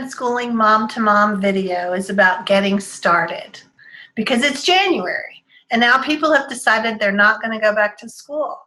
Unschooling Mom to Mom video is about getting started because it's January and now people have decided they're not going to go back to school.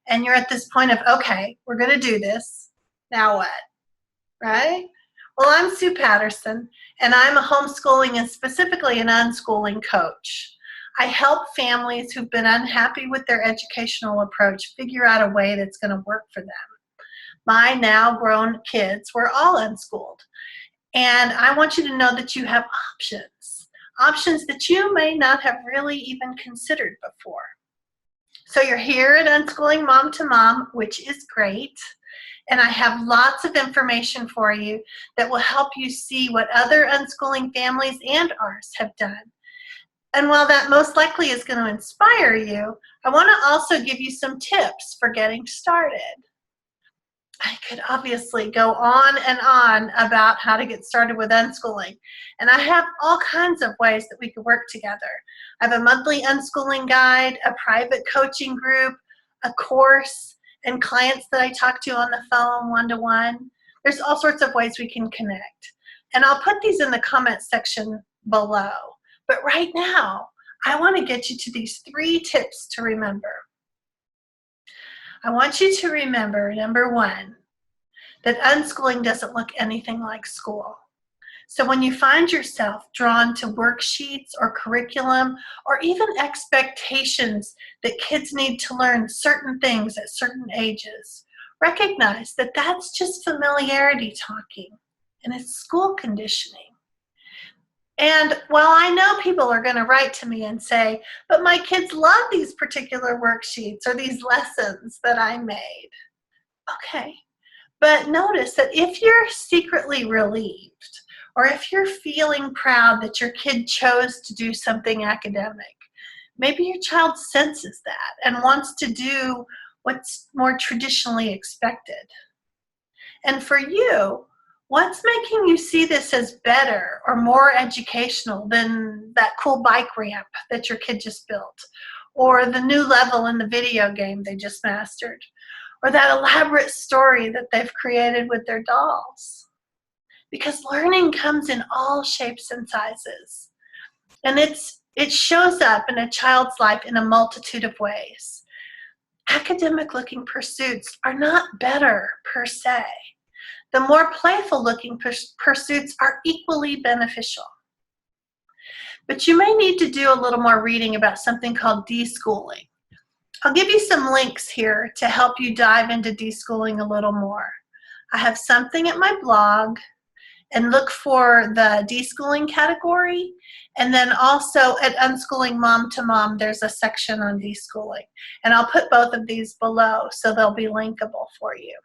And you're at this point of, okay, we're going to do this. Now what? Right? Well, I'm Sue Patterson, and I'm a homeschooling and specifically an unschooling coach. I help families who've been unhappy with their educational approach figure out a way that's going to work for them. My now grown kids were all unschooled. And I want you to know that you have options that you may not have really even considered before. So you're here at Unschooling Mom to Mom, which is great. And I have lots of information for you that will help you see what other unschooling families and ours have done. And while that most likely is going to inspire you, I want to also give you some tips for getting started. I could obviously go on and on about how to get started with unschooling. And I have all kinds of ways that we could work together. I have a monthly unschooling guide, a private coaching group, a course, and clients that I talk to on the phone one-to-one. There's all sorts of ways we can connect. And I'll put these in the comments section below. But right now, I want to get you to these 3 tips to remember. I want you to remember, number 1, that unschooling doesn't look anything like school. So when you find yourself drawn to worksheets or curriculum or even expectations that kids need to learn certain things at certain ages, recognize that that's just familiarity talking, and it's school conditioning. And while I know people are going to write to me and say, but my kids love these particular worksheets or these lessons that I made. Okay, but notice that if you're secretly relieved or if you're feeling proud that your kid chose to do something academic, maybe your child senses that and wants to do what's more traditionally expected. And for you, what's making you see this as better or more educational than that cool bike ramp that your kid just built, or the new level in the video game they just mastered, or that elaborate story that they've created with their dolls? Because learning comes in all shapes and sizes. And it shows up in a child's life in a multitude of ways. Academic-looking pursuits are not better per se. The more playful-looking pursuits are equally beneficial. But you may need to do a little more reading about something called deschooling. I'll give you some links here to help you dive into deschooling a little more. I have something at my blog, and look for the deschooling category. And then also at Unschooling Mom to Mom, there's a section on deschooling. And I'll put both of these below so they'll be linkable for you.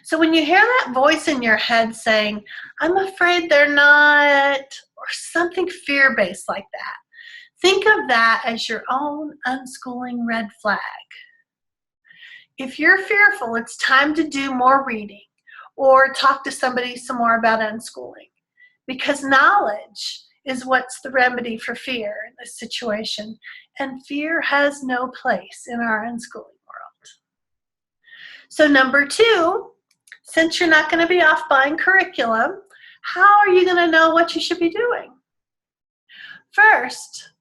So when you hear that voice in your head saying, I'm afraid they're not, or something fear-based like that, think of that as your own unschooling red flag. If you're fearful, it's time to do more reading or talk to somebody some more about unschooling, because knowledge is what's the remedy for fear in this situation, and fear has no place in our unschooling world. So number 2, since you're not going to be off buying curriculum, how are you going to know what you should be doing? First,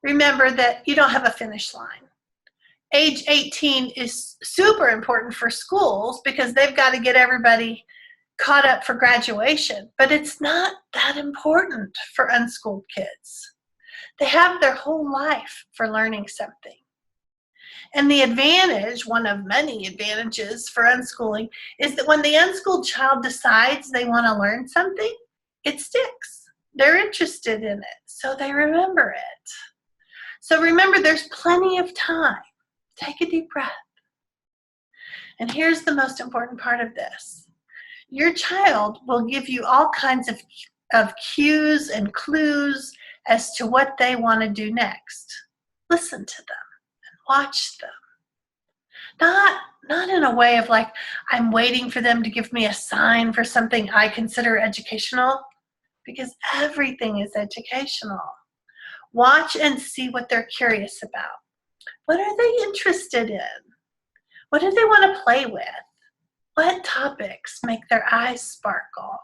remember that you don't have a finish line. Age 18 is super important for schools because they've got to get everybody caught up for graduation, but it's not that important for unschooled kids. They have their whole life for learning something. And the advantage, one of many advantages for unschooling, is that when the unschooled child decides they want to learn something, it sticks. They're interested in it, so they remember it. So remember, there's plenty of time. Take a deep breath. And here's the most important part of this. Your child will give you all kinds of cues and clues as to what they want to do next. Listen to them and watch them. Not in a way of like, I'm waiting for them to give me a sign for something I consider educational, because everything is educational. Watch and see what they're curious about. What are they interested in? What do they want to play with? What topics make their eyes sparkle?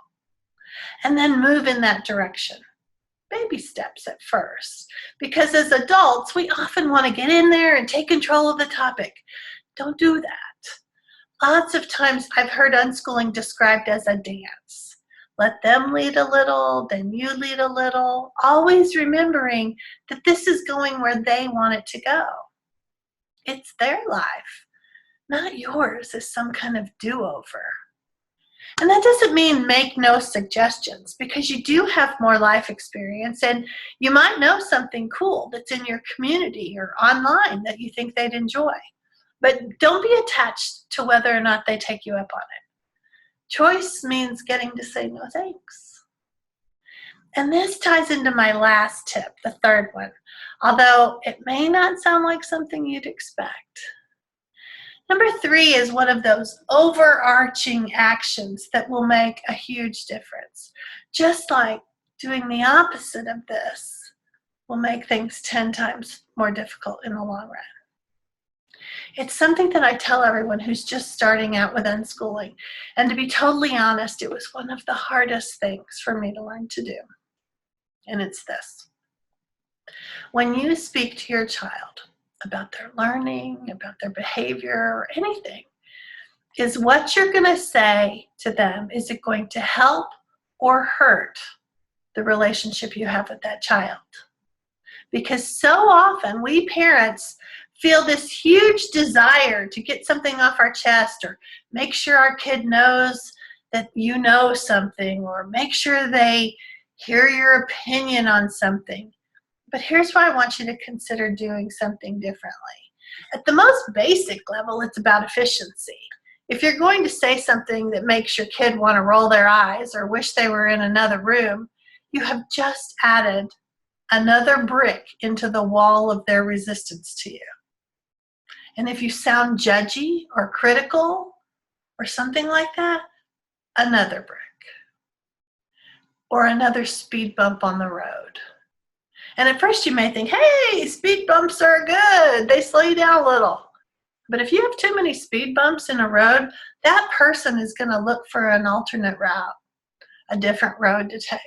and then move in that direction. Baby steps at first, because as adults, we often want to get in there and take control of the topic. Don't do that. Lots of times I've heard unschooling described as a dance. Let them lead a little, then you lead a little, always remembering that this is going where they want it to go. It's their life, not yours as some kind of do-over. And that doesn't mean make no suggestions, because you do have more life experience and you might know something cool that's in your community or online that you think they'd enjoy. But don't be attached to whether or not they take you up on it. Choice means getting to say no thanks. And this ties into my last tip, the third one, although it may not sound like something you'd expect. Number 3 is one of those overarching actions that will make a huge difference. Just like doing the opposite of this will make things 10 times more difficult in the long run. It's something that I tell everyone who's just starting out with unschooling. And to be totally honest, it was one of the hardest things for me to learn to do. And it's this. When you speak to your child about their learning, about their behavior, or anything, is what you're going to say to them, is it going to help or hurt the relationship you have with that child? Because so often we parents feel this huge desire to get something off our chest, or make sure our kid knows that you know something, or make sure they hear your opinion on something. But here's why I want you to consider doing something differently. At the most basic level, it's about efficiency. If you're going to say something that makes your kid want to roll their eyes or wish they were in another room, you have just added another brick into the wall of their resistance to you. And if you sound judgy or critical or something like that, another brick. Or another speed bump on the road. And at first you may think, hey, speed bumps are good. They slow you down a little. But if you have too many speed bumps in a road, that person is going to look for an alternate route, a different road to take.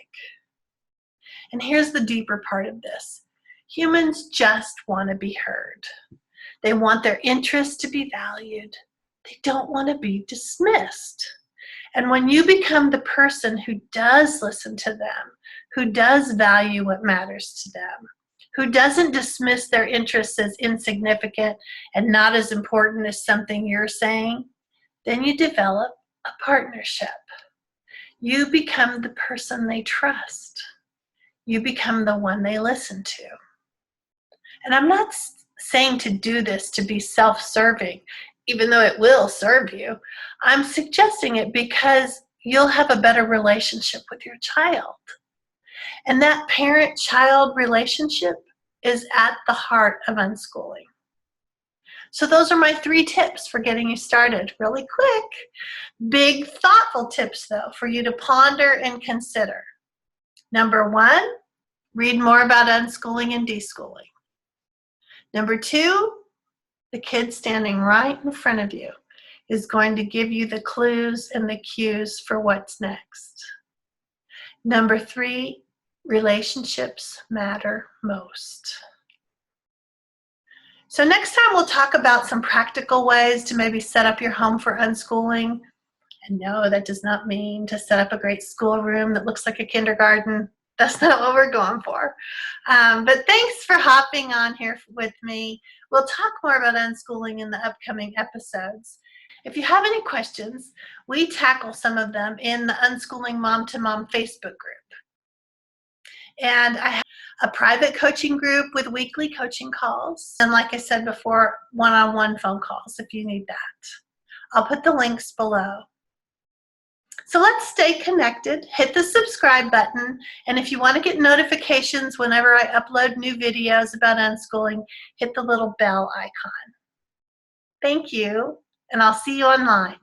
And here's the deeper part of this. Humans just want to be heard. They want their interests to be valued. They don't want to be dismissed. And when you become the person who does listen to them, who does value what matters to them, who doesn't dismiss their interests as insignificant and not as important as something you're saying, then you develop a partnership. You become the person they trust. You become the one they listen to. And I'm not saying to do this to be self-serving, even though it will serve you. I'm suggesting it because you'll have a better relationship with your child. And that parent-child relationship is at the heart of unschooling. So those are my 3 tips for getting you started really quick. Big, thoughtful tips, though, for you to ponder and consider. Number 1, read more about unschooling and deschooling. Number 2, the kid standing right in front of you is going to give you the clues and the cues for what's next. Number 3, relationships matter most. So next time we'll talk about some practical ways to maybe set up your home for unschooling. And no, that does not mean to set up a great schoolroom that looks like a kindergarten. That's not what we're going for. But thanks for hopping on here with me. We'll talk more about unschooling in the upcoming episodes. If you have any questions, we tackle some of them in the Unschooling Mom to Mom Facebook group. And I have a private coaching group with weekly coaching calls. And like I said before, one-on-one phone calls if you need that. I'll put the links below. So let's stay connected. Hit the subscribe button. And if you want to get notifications whenever I upload new videos about unschooling, hit the little bell icon. Thank you, and I'll see you online.